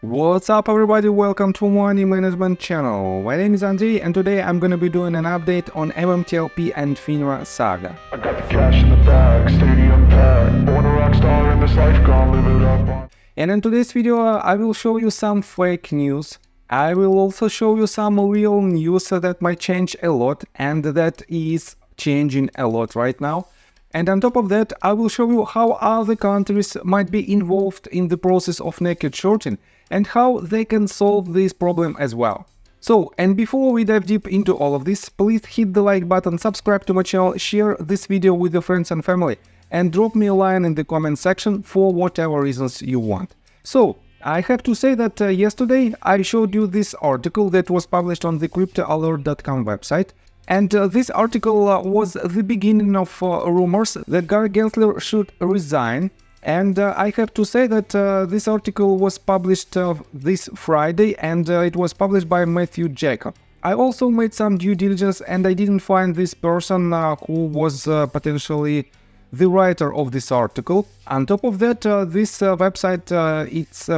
What's up everybody, welcome to Money Management channel. My name is Andrei and today I'm gonna be doing an update on MMTLP and FINRA Saga. I got the cash in the bag, stadium packed, born a rock star in this life, gonna live it up. And in today's video I will show you some fake news. I will also show you some real news that might change a lot and that is changing a lot right now. And on top of that, I will show you how other countries might be involved in the process of naked shorting and how they can solve this problem as well. So, and before we dive deep into all of this, please hit the like button, subscribe to my channel, share this video with your friends and family, and drop me a line in the comment section for whatever reasons you want. So, I have to say that yesterday I showed you this article that was published on the cryptoalert.com website. And this article was the beginning of rumors that Gary Gensler should resign. And I have to say that this article was published this Friday and it was published by Matthew Jacob. I also made some due diligence and I didn't find this person who was potentially the writer of this article. On top of that, this website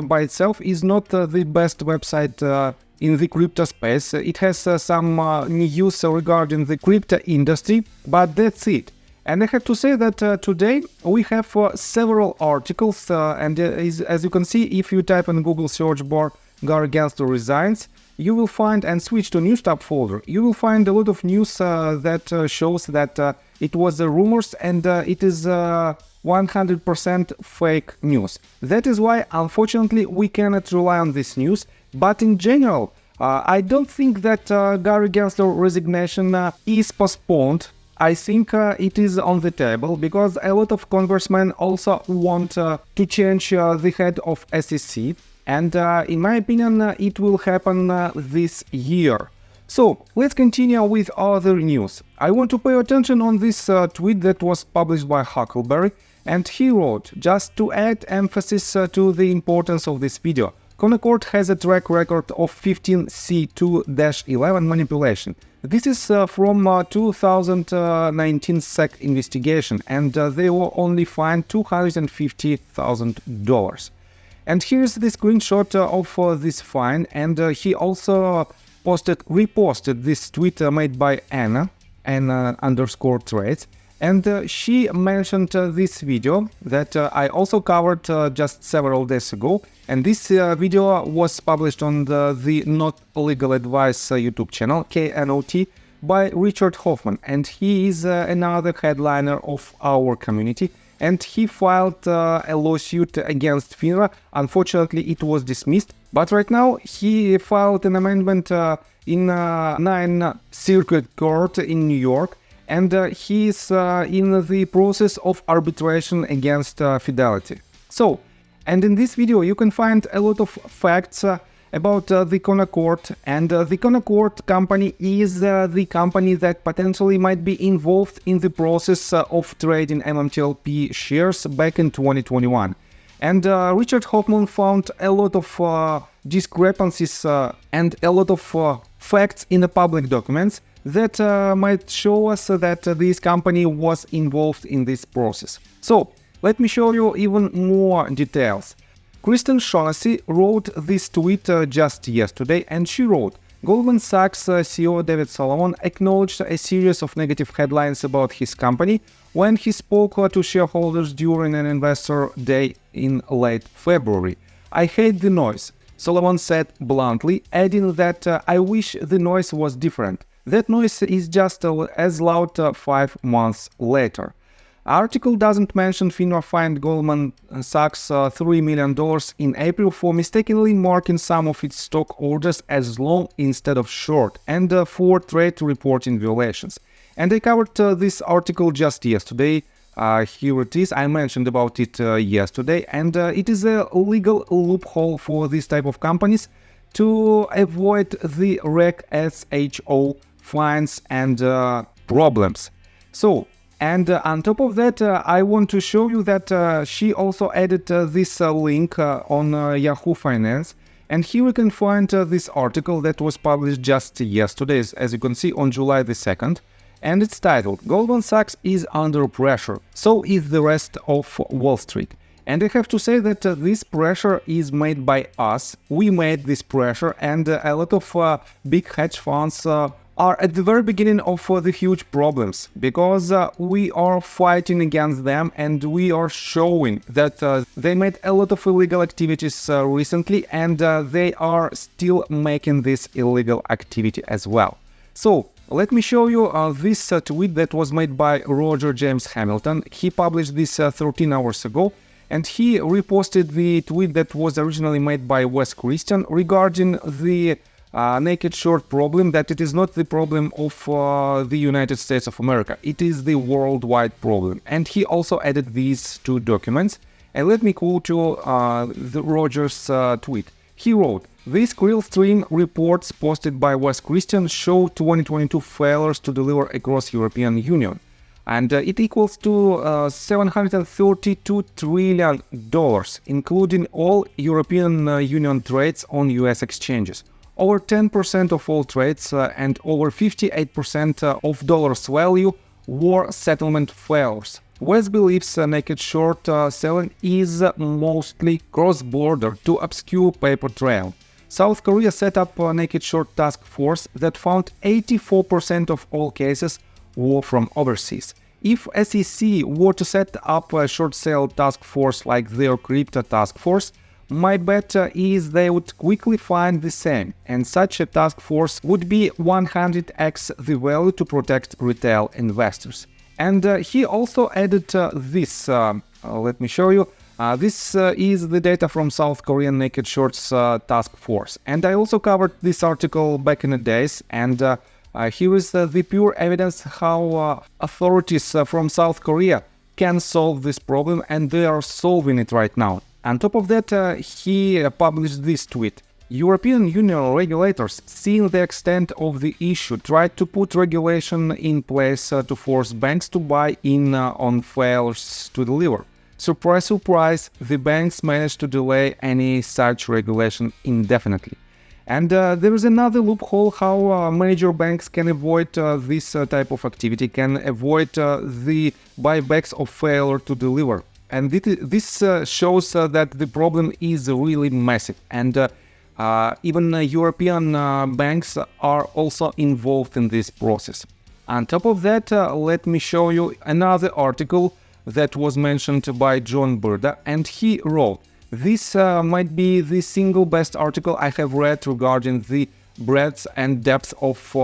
by itself is not the best website in the crypto space. It has some news regarding the crypto industry, but that's it. And I have to say that today we have several articles and as you can see, if you type in Google search bar Gary Gensler resigns, you will find and switch to news tab folder. You will find a lot of news that shows that it was rumors and it is 100% fake news. That is why unfortunately we cannot rely on this news. But in general, I don't think that Gary Gensler resignation is postponed. I think it is on the table because a lot of congressmen also want to change the head of SEC. And in my opinion, it will happen this year. So let's continue with other news. I want to pay attention on this tweet that was published by Huckleberry. And he wrote, just to add emphasis to the importance of this video, Concord has a track record of 15C2-11 manipulation. This is from 2019 SEC investigation and they were only fined $250,000. And here's the screenshot of this fine, and he also reposted this tweet made by Anna _trades. And she mentioned this video that I also covered just several days ago. And this video was published on the Not Legal Advice YouTube channel, KNOT, by Richard Hoffman. And he is another headliner of our community. And he filed a lawsuit against FINRA. Unfortunately, it was dismissed. But right now, he filed an amendment in 9th Circuit Court in New York. And he is in the process of arbitration against Fidelity. So, and in this video you can find a lot of facts about the Concord, and the Concord company is the company that potentially might be involved in the process of trading MMTLP shares back in 2021. And Richard Hoffman found a lot of discrepancies and a lot of facts in the public documents that might show us that this company was involved in this process. So, let me show you even more details. Kristen Shaughnessy wrote this tweet just yesterday, and she wrote, Goldman Sachs CEO David Solomon acknowledged a series of negative headlines about his company when he spoke to shareholders during an investor day in late February. I hate the noise, Solomon said bluntly, adding that I wish the noise was different. That noise is just as loud 5 months later. Article doesn't mention FINRA fined Goldman Sachs $3 million in April for mistakenly marking some of its stock orders as long instead of short and for trade reporting violations. And I covered this article just yesterday. Here it is. I mentioned about it yesterday, and it is a legal loophole for this type of companies to avoid the Reg SHO fines and problems. So, and on top of that, I want to show you that she also added this link on Yahoo Finance. And here we can find this article that was published just yesterday, as you can see, on July the 2nd. And it's titled, Goldman Sachs is under pressure, so is the rest of Wall Street. And I have to say that this pressure is made by us. We made this pressure, and a lot of big hedge funds are at the very beginning of the huge problems, because we are fighting against them, and we are showing that they made a lot of illegal activities recently, and they are still making this illegal activity as well. So let me show you this tweet that was made by Roger James Hamilton. He published this 13 hours ago, and he reposted the tweet that was originally made by Wes Christian regarding the naked short problem, that it is not the problem of the United States of America, it is the worldwide problem. And he also added these two documents. And let me quote you the Rogers tweet. He wrote, "These Krill Stream reports posted by Wes Christian show 2022 failures to deliver across European Union. And it equals to $732 trillion, including all European Union trades on US exchanges. Over 10% of all trades and over 58% of dollars value were settlement failures." Wes believes naked short selling is mostly cross-border to obscure paper trail. South Korea set up a naked short task force that found 84% of all cases were from overseas. If SEC were to set up a short sale task force like their crypto task force, my bet is they would quickly find the same, and such a task force would be 100x the value to protect retail investors. And he also added this, let me show you. This is the data from South Korean naked shorts task force. And I also covered this article back in the days, and here is the pure evidence how authorities from South Korea can solve this problem, and they are solving it right now. On top of that, he published this tweet. European Union regulators, seeing the extent of the issue, tried to put regulation in place to force banks to buy in on failures to deliver. Surprise, surprise, the banks managed to delay any such regulation indefinitely. And there is another loophole how major banks can avoid this type of activity, can avoid the buybacks of failure to deliver. And this shows that the problem is really massive, and even European banks are also involved in this process. On top of that, let me show you another article that was mentioned by John Burda, and he wrote, "This might be the single best article I have read regarding the breadth and depth of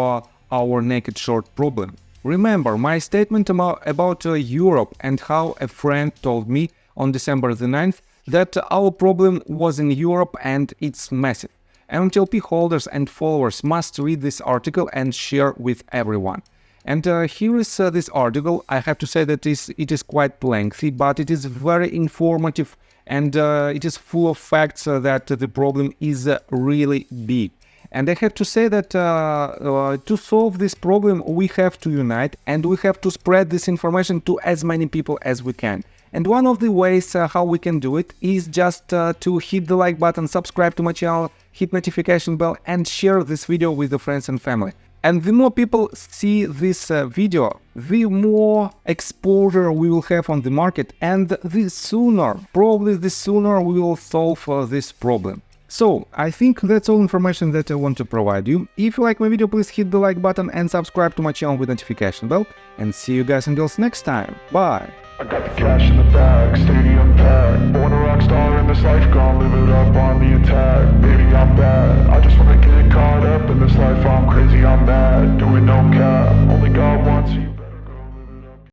our naked short problem. Remember my statement about Europe and how a friend told me on December the 9th that our problem was in Europe and it's massive. MMTLP holders and followers must read this article and share with everyone." And here is this article. I have to say that it is quite lengthy, but it is very informative, and it is full of facts that the problem is really big. And I have to say that to solve this problem, we have to unite, and we have to spread this information to as many people as we can. And one of the ways how we can do it is just to hit the like button, subscribe to my channel, hit notification bell, and share this video with the friends and family. And the more people see this video, the more exposure we will have on the market, and the sooner, probably the sooner, we will solve this problem. So, I think that's all information that I want to provide you. If you like my video, please hit the like button and subscribe to my channel with notification bell. And see you guys until next time. Bye! I got the cash in the bag, stadium packed. Born a rock star in this life, gonna live it up on the attack. Baby, I'm bad, I just wanna get caught up in this life, I'm crazy, I'm mad.